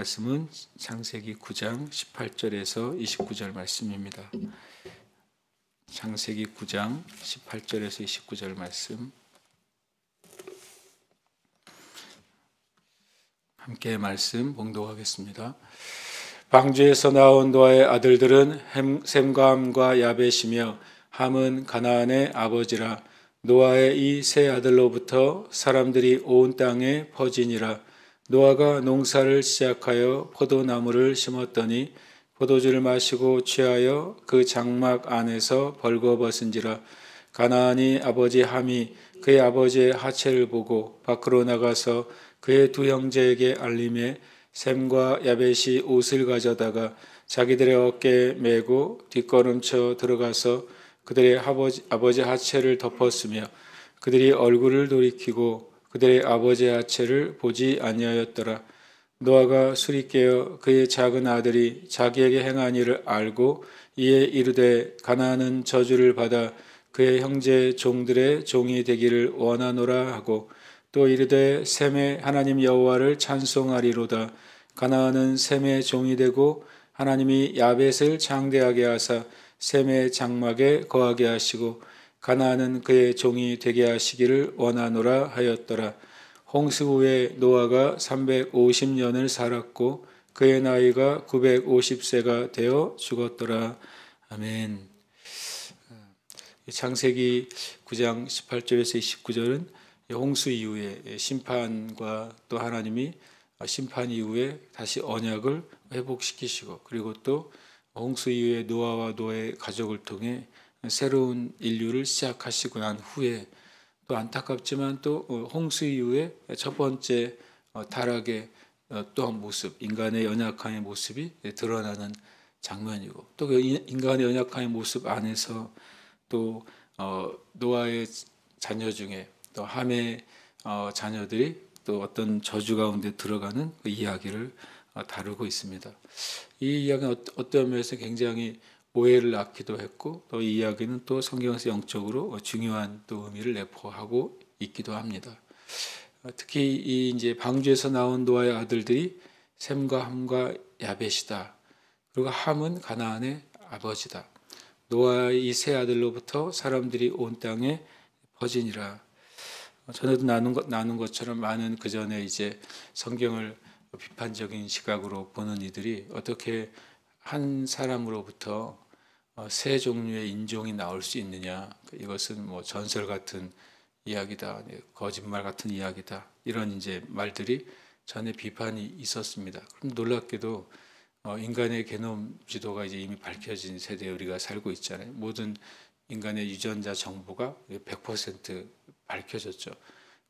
말씀은 창세기 9장 18절에서 29절 말씀입니다. 창세기 9장 18절에서 29절 말씀 함께 말씀 봉독하겠습니다. 방주에서 나온 노아의 아들들은 셈과 함과 야벳이며 함은 가나안의 아버지라. 노아의 이 세 아들로부터 사람들이 온 땅에 퍼지니라. 노아가 농사를 시작하여 포도나무를 심었더니 포도주를 마시고 취하여 그 장막 안에서 벌거벗은지라. 가나안이 아버지 함이 그의 아버지의 하체를 보고 밖으로 나가서 그의 두 형제에게 알림해 셈과 야벳이 옷을 가져다가 자기들의 어깨에 메고 뒷걸음쳐 들어가서 그들의 아버지 하체를 덮었으며 그들이 얼굴을 돌이키고 그들의 아버지의 하체를 보지 아니하였더라. 노아가 술이 깨어 그의 작은 아들이 자기에게 행한 일을 알고 이에 이르되 가나안은 저주를 받아 그의 형제 종들의 종이 되기를 원하노라 하고 또 이르되 셈의 하나님 여호와를 찬송하리로다. 가나안은 셈의 종이 되고 하나님이 야벳을 장대하게 하사 셈의 장막에 거하게 하시고 가나안은 그의 종이 되게 하시기를 원하노라 하였더라. 홍수 후에 노아가 350년을 살았고 그의 나이가 950세가 되어 죽었더라. 아멘. 창세기 9장 18절에서 29절은 홍수 이후에 심판과 또 하나님이 심판 이후에 다시 언약을 회복시키시고 그리고 또 홍수 이후에 노아와 노아의 가족을 통해 새로운 인류를 시작하시고 난 후에 또 안타깝지만 또 홍수 이후에 첫 번째 타락의 또한 모습, 인간의 연약함의 모습이 드러나는 장면이고 또 그 인간의 연약함의 모습 안에서 또 노아의 자녀 중에 또 함의 자녀들이 또 어떤 저주 가운데 들어가는 그 이야기를 다루고 있습니다. 이 이야기는 어떤 면에서 굉장히 오해를 낳기도 했고 또 이 이야기는 또 성경에서 영적으로 중요한 또 의미를 내포하고 있기도 합니다. 특히 이 이제 방주에서 나온 노아의 아들들이 셈과 함과 야벳이다. 그리고 함은 가나안의 아버지다. 노아의 이 세 아들로부터 사람들이 온 땅에 퍼지니라. 전에도 나눈 것처럼 많은 그 전에 이제 성경을 비판적인 시각으로 보는 이들이 어떻게 한 사람으로부터 세 종류의 인종이 나올 수 있느냐? 이것은 뭐 전설 같은 이야기다, 거짓말 같은 이야기다. 이런 이제 말들이 전에 비판이 있었습니다. 그럼 놀랍게도 인간의 게놈 지도가 이제 이미 밝혀진 세대에 우리가 살고 있잖아요. 모든 인간의 유전자 정보가 100% 밝혀졌죠.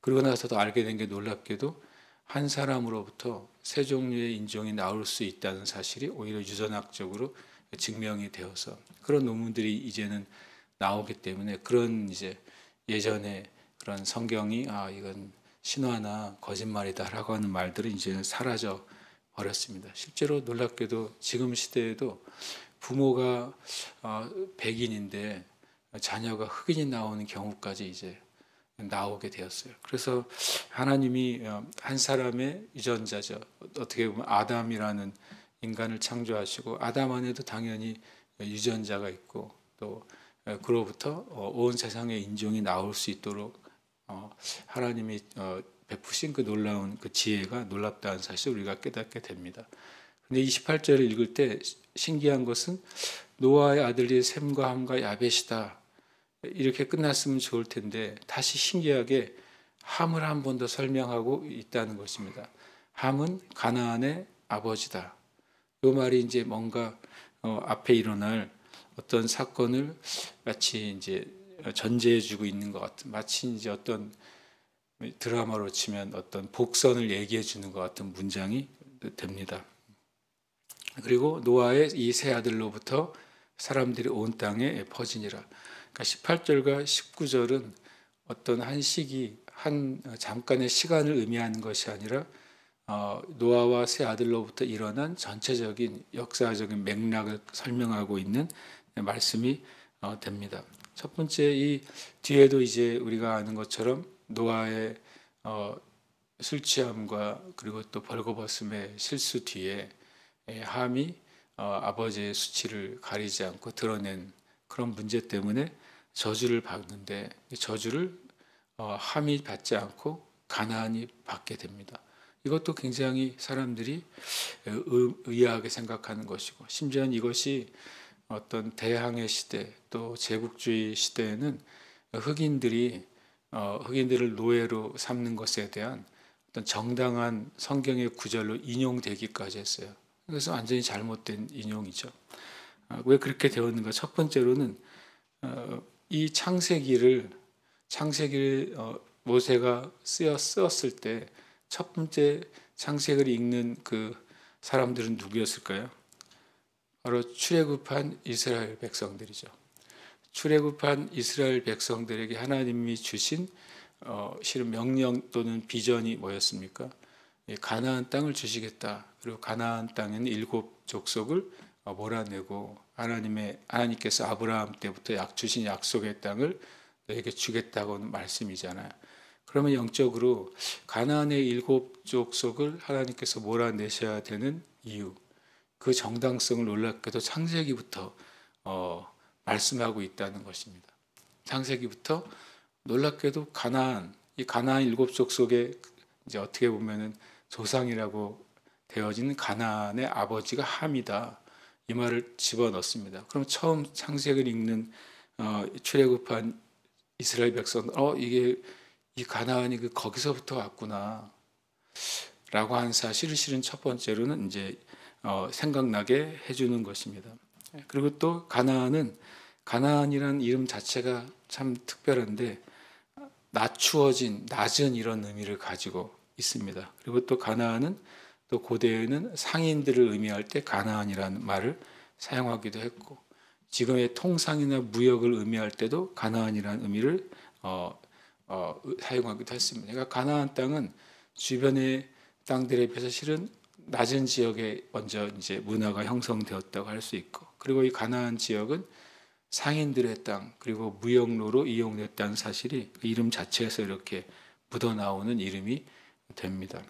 그러고 나서도 알게 된 게 놀랍게도 한 사람으로부터 세 종류의 인종이 나올 수 있다는 사실이 오히려 유전학적으로 증명이 되어서 그런 논문들이 이제는 나오기 때문에 그런 이제 예전에 그런 성경이 이건 신화나 거짓말이다라고 하는 말들은 이제는 사라져 버렸습니다. 실제로 놀랍게도 지금 시대에도 부모가 백인인데 자녀가 흑인이 나오는 경우까지 이제 나오게 되었어요. 그래서 하나님이 한 사람의 유전자죠. 어떻게 보면 아담이라는 인간을 창조하시고 아담 안에도 당연히 유전자가 있고 또 그로부터 온 세상의 인종이 나올 수 있도록 하나님이 베푸신 그 놀라운 그 지혜가 놀랍다는 사실을 우리가 깨닫게 됩니다. 근데 28절을 읽을 때 신기한 것은 노아의 아들이 셈과 함과 야벳이다. 이렇게 끝났으면 좋을 텐데 다시 신기하게 함을 한 번 더 설명하고 있다는 것입니다. 함은 가나안의 아버지다. 이 말이 이제 뭔가 앞에 일어날 어떤 사건을 마치 이제 전제해주고 있는 것 같은, 마치 이제 어떤 드라마로 치면 어떤 복선을 얘기해 주는 것 같은 문장이 됩니다. 그리고 노아의 이 세 아들로부터 사람들이 온 땅에 퍼지니라. 그러니까 18절과 19절은 어떤 한 시기, 한 잠깐의 시간을 의미하는 것이 아니라 노아와 세 아들로부터 일어난 전체적인 역사적인 맥락을 설명하고 있는 말씀이 됩니다. 첫 번째 이 뒤에도 이제 우리가 아는 것처럼 노아의 술 취함과 그리고 또 벌거벗음의 실수 뒤에 함이 아버지의 수치를 가리지 않고 드러낸 그런 문제 때문에 저주를 받는데 이 저주를 함이 받지 않고 가나안이 받게 됩니다. 이것도 굉장히 사람들이 의아하게 생각하는 것이고, 심지어는 이것이 어떤 대항해 시대 또 제국주의 시대에는 흑인들을 노예로 삼는 것에 대한 어떤 정당한 성경의 구절로 인용되기까지 했어요. 그래서 완전히 잘못된 인용이죠. 왜 그렇게 되었는가? 첫 번째로는 이 창세기를 모세가 쓰었을 때 첫 번째 창세기를 읽는 그 사람들은 누구였을까요? 바로 출애굽한 이스라엘 백성들이죠. 출애굽한 이스라엘 백성들에게 하나님이 주신 실은 명령 또는 비전이 뭐였습니까? 가나안 땅을 주시겠다. 그리고 가나안 땅에는 7족속을 몰아내고 하나님께서 아브라함 때부터 주신 약속의 땅을 너에게 주겠다고는 말씀이잖아요. 그러면 영적으로 가나안의 7족속을 하나님께서 몰아내셔야 되는 이유, 그 정당성을 놀랍게도 창세기부터 말씀하고 있다는 것입니다. 창세기부터 놀랍게도 이 가나안 7족속의 이제 어떻게 보면은 조상이라고 되어진 가나안의 아버지가 함이다. 이 말을 집어넣습니다. 그럼 처음 창세기를 읽는 출애굽한 이스라엘 백성은 이게 이 가나안이 거기서부터 왔구나 라고 한 사실을 실은 첫 번째로는 이제 생각나게 해주는 것입니다. 그리고 또 가나안이라는 이름 자체가 참 특별한데 낮은 이런 의미를 가지고 있습니다. 그리고 또 가나안은 또 고대에는 상인들을 의미할 때 가나안이라는 말을 사용하기도 했고, 지금의 통상이나 무역을 의미할 때도 가나안이라는 의미를 사용하기도 했습니다. 그러니까 가나안 땅은 주변의 땅들에 비해서 실은 낮은 지역에 먼저 이제 문화가 형성되었다고 할 수 있고, 그리고 이 가나안 지역은 상인들의 땅 그리고 무역로로 이용됐다는 사실이 그 이름 자체에서 이렇게 묻어나오는 이름이 됩니다.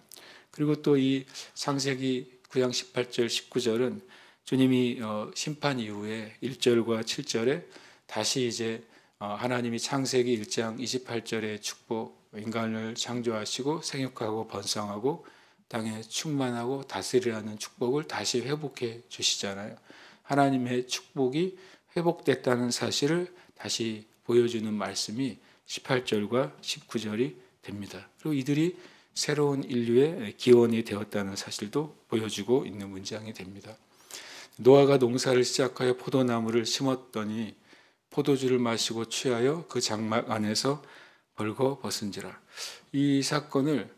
그리고 또 이 창세기 9장 18절 19절은 주님이 심판 이후에 1절과 7절에 다시 이제 하나님이 창세기 1장 28절의 축복, 인간을 창조하시고 생육하고 번성하고 땅에 충만하고 다스리라는 축복을 다시 회복해 주시잖아요. 하나님의 축복이 회복됐다는 사실을 다시 보여주는 말씀이 18절과 19절이 됩니다. 그리고 이들이 새로운 인류의 기원이 되었다는 사실도 보여주고 있는 문장이 됩니다. 노아가 농사를 시작하여 포도나무를 심었더니 포도주를 마시고 취하여 그 장막 안에서 벌거벗은지라. 이 사건을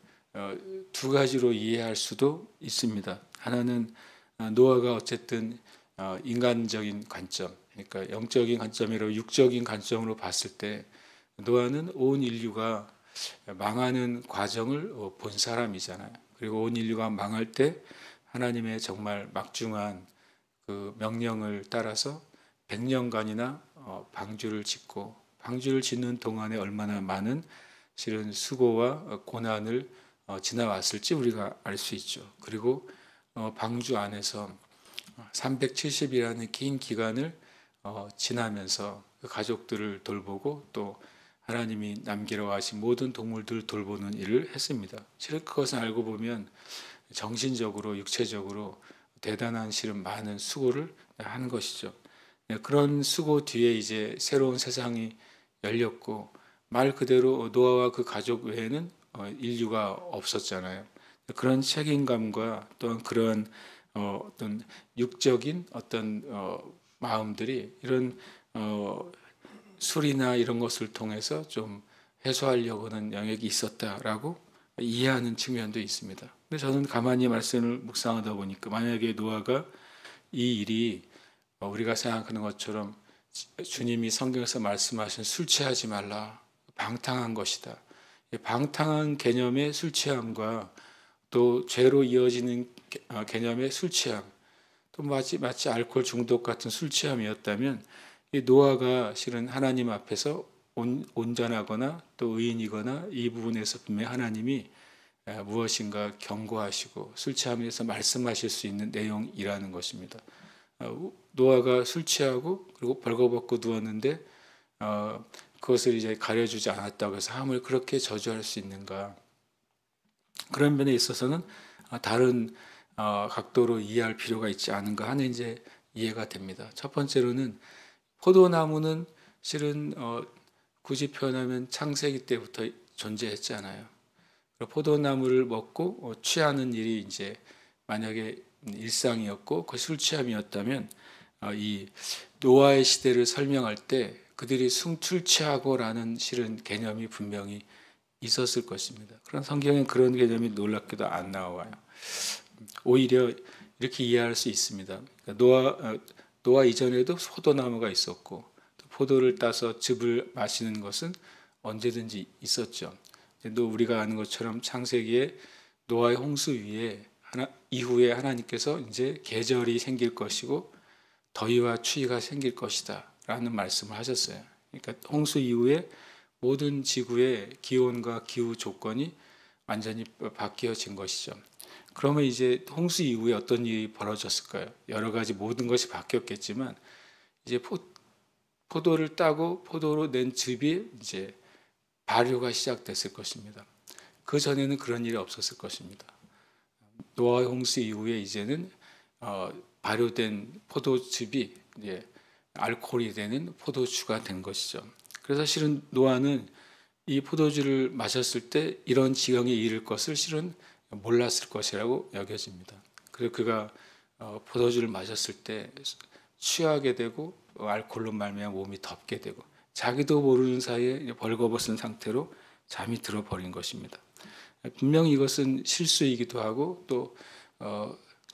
두 가지로 이해할 수도 있습니다. 하나는 노아가 어쨌든 인간적인 관점, 그러니까 영적인 관점이라 육적인 관점으로 봤을 때 노아는 온 인류가 망하는 과정을 본 사람이잖아요. 그리고 온 인류가 망할 때 하나님의 정말 막중한 그 명령을 따라서 100년간이나 방주를 짓고, 방주를 짓는 동안에 얼마나 많은 실은 수고와 고난을 지나왔을지 우리가 알 수 있죠. 그리고 방주 안에서 370이라는 긴 기간을 지나면서 그 가족들을 돌보고 또 하나님이 남기라고 하신 모든 동물들을 돌보는 일을 했습니다. 실은 그것을 알고 보면 정신적으로 육체적으로 대단한 실은 많은 수고를 한 것이죠. 그런 수고 뒤에 이제 새로운 세상이 열렸고, 말 그대로 노아와 그 가족 외에는 인류가 없었잖아요. 그런 책임감과 또한 그런 어떤 육적인 어떤 마음들이 이런 술이나 이런 것을 통해서 좀 해소하려고 하는 영역이 있었다라고 이해하는 측면도 있습니다. 근데 저는 가만히 말씀을 묵상하다 보니까 만약에 노아가 이 일이 우리가 생각하는 것처럼 주님이 성경에서 말씀하신 술 취하지 말라, 방탕한 것이다. 방탕한 개념의 술 취함과 또 죄로 이어지는 개념의 술 취함, 또 마치 알코올 중독 같은 술 취함이었다면 이 노아가 실은 하나님 앞에서 온전하거나 또 의인이거나 이 부분에서 분명히 하나님이 무엇인가 경고하시고 술 취함에서 말씀하실 수 있는 내용이라는 것입니다. 노아가 술 취하고 그리고 벌거벗고 누웠는데 그것을 이제 가려주지 않았다고 해서 함을 그렇게 저주할 수 있는가? 그런 면에 있어서는 다른 각도로 이해할 필요가 있지 않은가 하는 이제 이해가 됩니다. 첫 번째로는 포도나무는 실은 굳이 표현하면 창세기 때부터 존재했잖아요. 포도나무를 먹고 취하는 일이 이제 만약에 일상이었고 그 술 취함이었다면 이 노아의 시대를 설명할 때 그들이 술 취하고라는 실은 개념이 분명히 있었을 것입니다. 그런 성경에 그런 개념이 놀랍게도 안 나와요. 오히려 이렇게 이해할 수 있습니다. 노아 이전에도 포도나무가 있었고 포도를 따서 즙을 마시는 것은 언제든지 있었죠. 또 우리가 아는 것처럼 창세기에 노아의 홍수 이후에 하나님께서 이제 계절이 생길 것이고 더위와 추위가 생길 것이다라는 말씀을 하셨어요. 그러니까 홍수 이후에 모든 지구의 기온과 기후 조건이 완전히 바뀌어진 것이죠. 그러면 이제 홍수 이후에 어떤 일이 벌어졌을까요? 여러 가지 모든 것이 바뀌었겠지만 이제 포도를 따고 포도로 낸 즙이 이제 발효가 시작됐을 것입니다. 그 전에는 그런 일이 없었을 것입니다. 노아의 홍수 이후에 이제는 발효된 포도즙이 이제 알코올이 되는 포도주가 된 것이죠. 그래서 실은 노아는 이 포도주를 마셨을 때 이런 지경에 이를 것을 실은 몰랐을 것이라고 여겨집니다. 그리고 그가 포도주를 마셨을 때 취하게 되고 알코올로 말미암아 몸이 덥게 되고 자기도 모르는 사이에 벌거벗은 상태로 잠이 들어버린 것입니다. 분명히 이것은 실수이기도 하고 또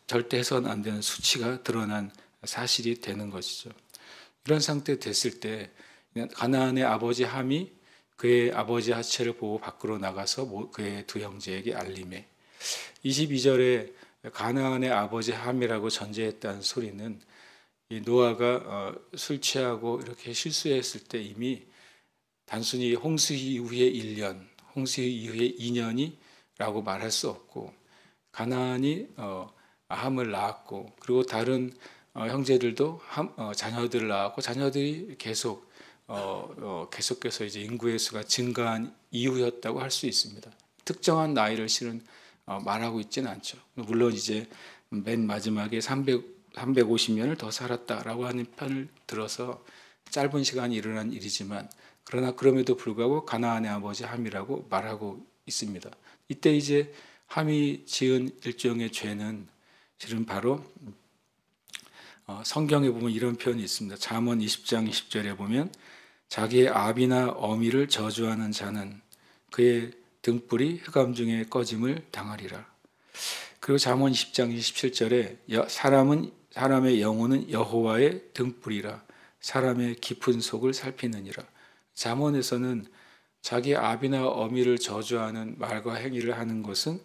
절대 해서는 안 되는 수치가 드러난 사실이 되는 것이죠. 이런 상태 됐을 때 가나안의 아버지 함이 그의 아버지 하체를 보고 밖으로 나가서 그의 두 형제에게 알림해 22절에 가나안의 아버지 함이라고 전제했다는 소리는 이 노아가 술 취하고 이렇게 실수했을 때 이미 단순히 홍수 이후의 1년, 홍수 이후의 2년이라고 말할 수 없고 가나안이 함을 낳았고 그리고 다른 형제들도 자녀들을 낳았고 자녀들이 계속해서 이제 인구의 수가 증가한 이후였다고 할 수 있습니다. 특정한 나이를 실은 말하고 있지는 않죠. 물론 이제 맨 마지막에 350년을 더 살았다라고 하는 편을 들어서 짧은 시간이 일어난 일이지만 그러나 그럼에도 불구하고 가나안의 아버지 함이라고 말하고 있습니다. 이때 이제 함이 지은 일종의 죄는 실은 바로 성경에 보면 이런 표현이 있습니다. 잠언 20장 20절에 보면 자기의 아비나 어미를 저주하는 자는 그의 등불이 흑암 중에 꺼짐을 당하리라. 그리고 잠언 20장 27절에 사람의 영혼은 여호와의 등불이라 사람의 깊은 속을 살피느니라. 잠언에서는 자기 아비나 어미를 저주하는 말과 행위를 하는 것은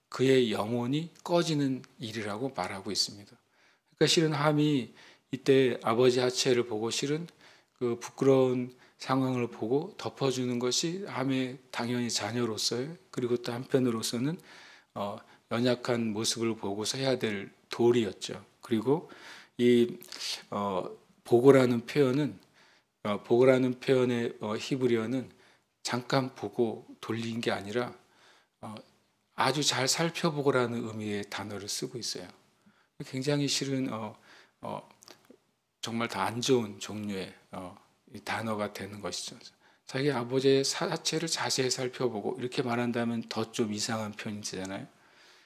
그의 영혼이 꺼지는 일이라고 말하고 있습니다. 그러니까 실은 함이 이때 아버지 하체를 보고 실은 그 부끄러운 상황을 보고 덮어주는 것이 함의 당연히 자녀로서의 그리고 또 한편으로서는 연약한 모습을 보고서 해야 될 도리였죠. 그리고 이 보고라는 표현의 히브리어는 잠깐 보고 돌린 게 아니라 아주 잘 살펴보고라는 의미의 단어를 쓰고 있어요. 굉장히 실은 정말 다 안 좋은 종류의 단어가 되는 것이죠. 자기 아버지의 하체를 자세히 살펴보고 이렇게 말한다면 더 좀 이상한 표현이잖아요.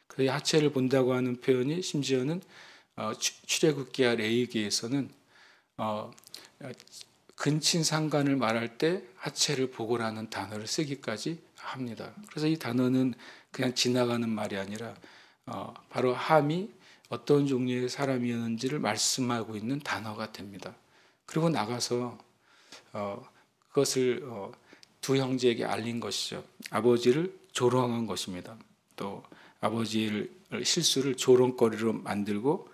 그의 하체를 본다고 하는 표현이 심지어는 출애굽기와 레위기에서는 근친상간을 말할 때 하체를 보고라는 단어를 쓰기까지 합니다. 그래서 이 단어는 그냥 지나가는 말이 아니라 바로 함이 어떤 종류의 사람이었는지를 말씀하고 있는 단어가 됩니다. 그리고 나가서 그것을 두 형제에게 알린 것이죠. 아버지를 조롱한 것입니다. 또 아버지의 실수를 조롱거리로 만들고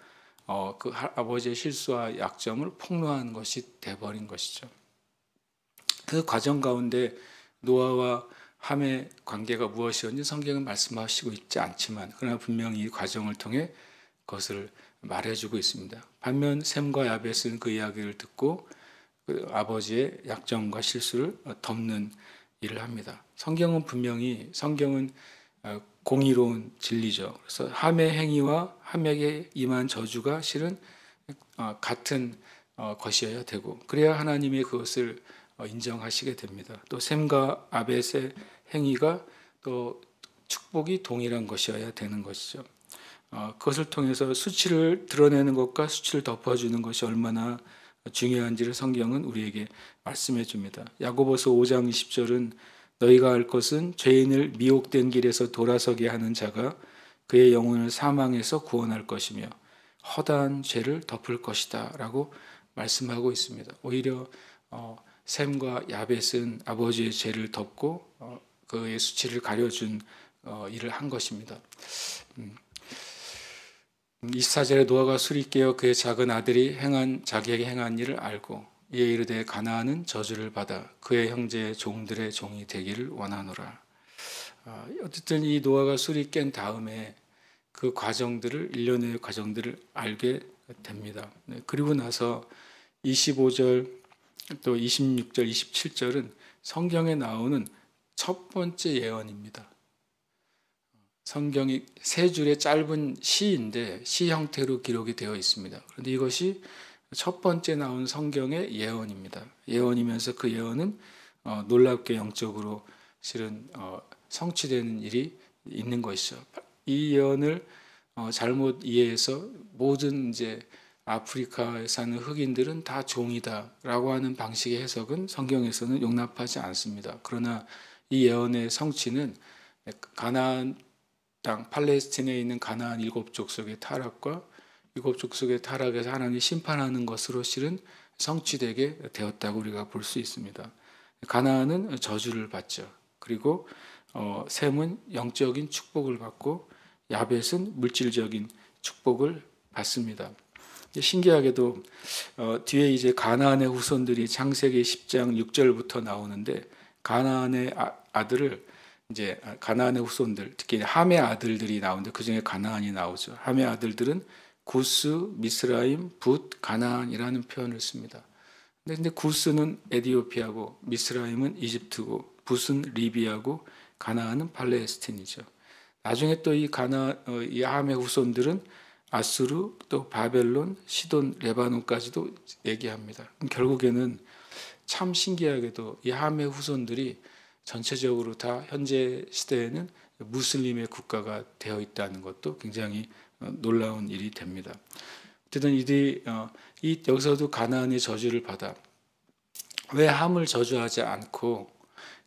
그 아버지의 실수와 약점을 폭로한 것이 돼버린 것이죠. 그 과정 가운데 노아와 함의 관계가 무엇이었는지 성경은 말씀하시고 있지 않지만 그러나 분명히 이 과정을 통해 그것을 말해주고 있습니다. 반면 셈과 야벳은 그 이야기를 듣고 그 아버지의 약점과 실수를 덮는 일을 합니다. 성경은 공의로운 진리죠. 그래서 함의 행위와 함에게 임한 저주가 실은 같은 것이어야 되고 그래야 하나님이 그것을 인정하시게 됩니다. 또 셈과 아벳의 행위가 또 축복이 동일한 것이어야 되는 것이죠. 그것을 통해서 수치를 드러내는 것과 수치를 덮어주는 것이 얼마나 중요한지를 성경은 우리에게 말씀해 줍니다. 야고보서 5장 20절은 너희가 알 것은 죄인을 미혹된 길에서 돌아서게 하는 자가 그의 영혼을 사망에서 구원할 것이며 허다한 죄를 덮을 것이다 라고 말씀하고 있습니다. 오히려 셈과 야벳은 아버지의 죄를 덮고 그의 수치를 가려준 일을 한 것입니다. 24절에 노아가 술이 깨어 그의 작은 아들이 자기에게 행한 일을 알고 이에 이르되 가나안은 저주를 받아 그의 형제의 종들의 종이 되기를 원하노라. 어쨌든 이 노아가 술이 깬 다음에 그 과정들을 일련의 과정들을 알게 됩니다. 그리고 나서 25절 또 26절 27절은 성경에 나오는 첫 번째 예언입니다. 성경이 세 줄의 짧은 시인데 시 형태로 기록이 되어 있습니다. 그런데 이것이 첫 번째 나온 성경의 예언입니다. 예언이면서 그 예언은 놀랍게 영적으로 실은 성취되는 일이 있는 것이죠. 이 예언을 잘못 이해해서 모든 이제 아프리카에 사는 흑인들은 다 종이다라고 하는 방식의 해석은 성경에서는 용납하지 않습니다. 그러나 이 예언의 성취는 가나안 땅 팔레스틴에 있는 가나안 일곱 족속의 타락과 일곱 족속의 타락에서 하나님이 심판하는 것으로 실은 성취되게 되었다고 우리가 볼 수 있습니다. 가나안은 저주를 받죠. 그리고 셈은 영적인 축복을 받고 야벳은 물질적인 축복을 받습니다. 신기하게도 뒤에 이제 가나안의 후손들이 창세기 10장 6절부터 나오는데 가나안의 아들을 이제 가나안의 후손들, 특히 함의 아들들이 나오는데 그 중에 가나안이 나오죠. 함의 아들들은 구스, 미스라임, 붓, 가나안이라는 표현을 씁니다. 근데 구스는 에디오피아고 미스라임은 이집트고 붓은 리비아고 가나안은 팔레스틴이죠. 나중에 또 이 이 함의 후손들은 아수르, 또 바벨론, 시돈, 레바논까지도 얘기합니다. 결국에는 참 신기하게도 이 함의 후손들이 전체적으로 다 현재 시대에는 무슬림의 국가가 되어 있다는 것도 굉장히 놀라운 일이 됩니다. 어쨌든 이들이 여기서도 가나안의 저주를 받아 왜 함을 저주하지 않고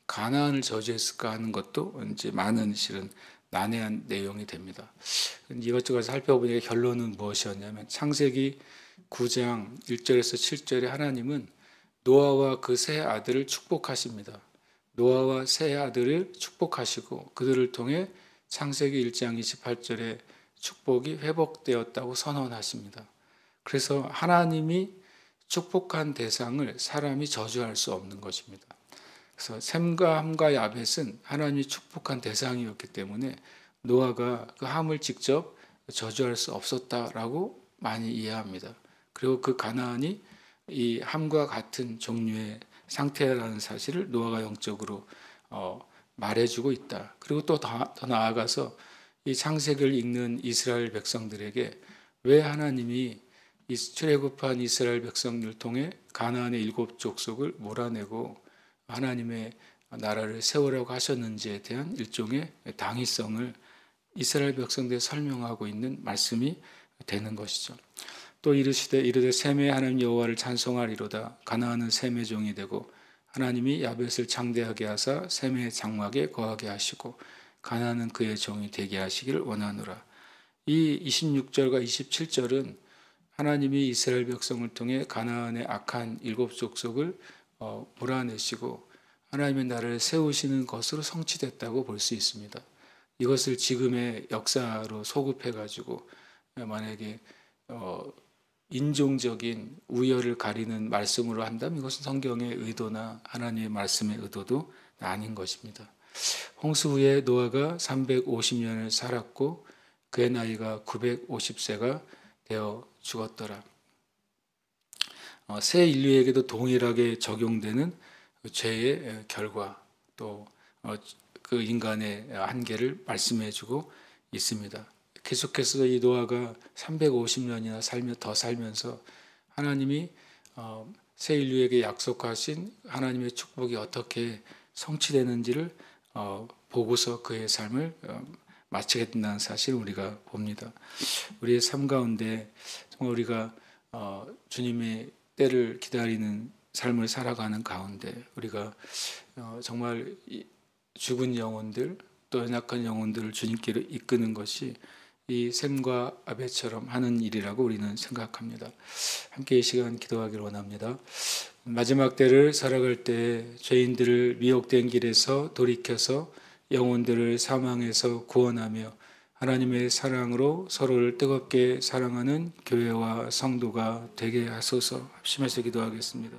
가나안을 저주했을까 하는 것도 이제 많은 실은 난해한 내용이 됩니다. 이것저것 살펴보니까 결론은 무엇이었냐면 창세기 9장 1절에서 7절에 하나님은 노아와 그 세 아들을 축복하십니다. 노아와 세 아들을 축복하시고 그들을 통해 창세기 1장 28절에 축복이 회복되었다고 선언하십니다. 그래서 하나님이 축복한 대상을 사람이 저주할 수 없는 것입니다. 그래서 셈과 함과 야벳은 하나님이 축복한 대상이었기 때문에 노아가 그 함을 직접 저주할 수 없었다라고 많이 이해합니다. 그리고 그 가나안이 이 함과 같은 종류의 상태라는 사실을 노아가 영적으로 말해주고 있다. 그리고 또 더 나아가서 이 창세기를 읽는 이스라엘 백성들에게 왜 하나님이 출애굽한 이스라엘 백성들을 통해 가나안의 일곱 족속을 몰아내고 하나님의 나라를 세우라고 하셨는지에 대한 일종의 당위성을 이스라엘 백성들에 설명하고 있는 말씀이 되는 것이죠. 또 이르되 셈의 하나님 여호와를 찬송하리로다. 가나안은 셈의 종이 되고 하나님이 야벳을 창대하게 하사 셈의 장막에 거하게 하시고 가나안은 그의 종이 되게 하시기를 원하노라. 이 26절과 27절은 하나님이 이스라엘 백성을 통해 가나안의 악한 일곱 족속을 몰아내시고 하나님의 나라를 세우시는 것으로 성취됐다고 볼 수 있습니다. 이것을 지금의 역사로 소급해가지고 만약에 인종적인 우열을 가리는 말씀으로 한다면 이것은 성경의 의도나 하나님의 말씀의 의도도 아닌 것입니다. 홍수 후에 노아가 350년을 살았고 그의 나이가 950세가 되어 죽었더라. 새 인류에게도 동일하게 적용되는 죄의 결과 또 그 인간의 한계를 말씀해주고 있습니다. 계속해서 이 노아가 350년이나 더 살면서 하나님이 새 인류에게 약속하신 하나님의 축복이 어떻게 성취되는지를 보고서 그의 삶을 마치게 된다는 사실을 우리가 봅니다. 우리의 삶 가운데 정말 우리가 주님의 때를 기다리는 삶을 살아가는 가운데 우리가 정말 죽은 영혼들 또 연약한 영혼들을 주님께로 이끄는 것이 이 셈과 아벨처럼 하는 일이라고 우리는 생각합니다. 함께 이 시간 기도하기를 원합니다. 마지막 때를 살아갈 때 죄인들을 미혹된 길에서 돌이켜서 영혼들을 사망에서 구원하며 하나님의 사랑으로 서로를 뜨겁게 사랑하는 교회와 성도가 되게 하소서. 합심해서 기도하겠습니다.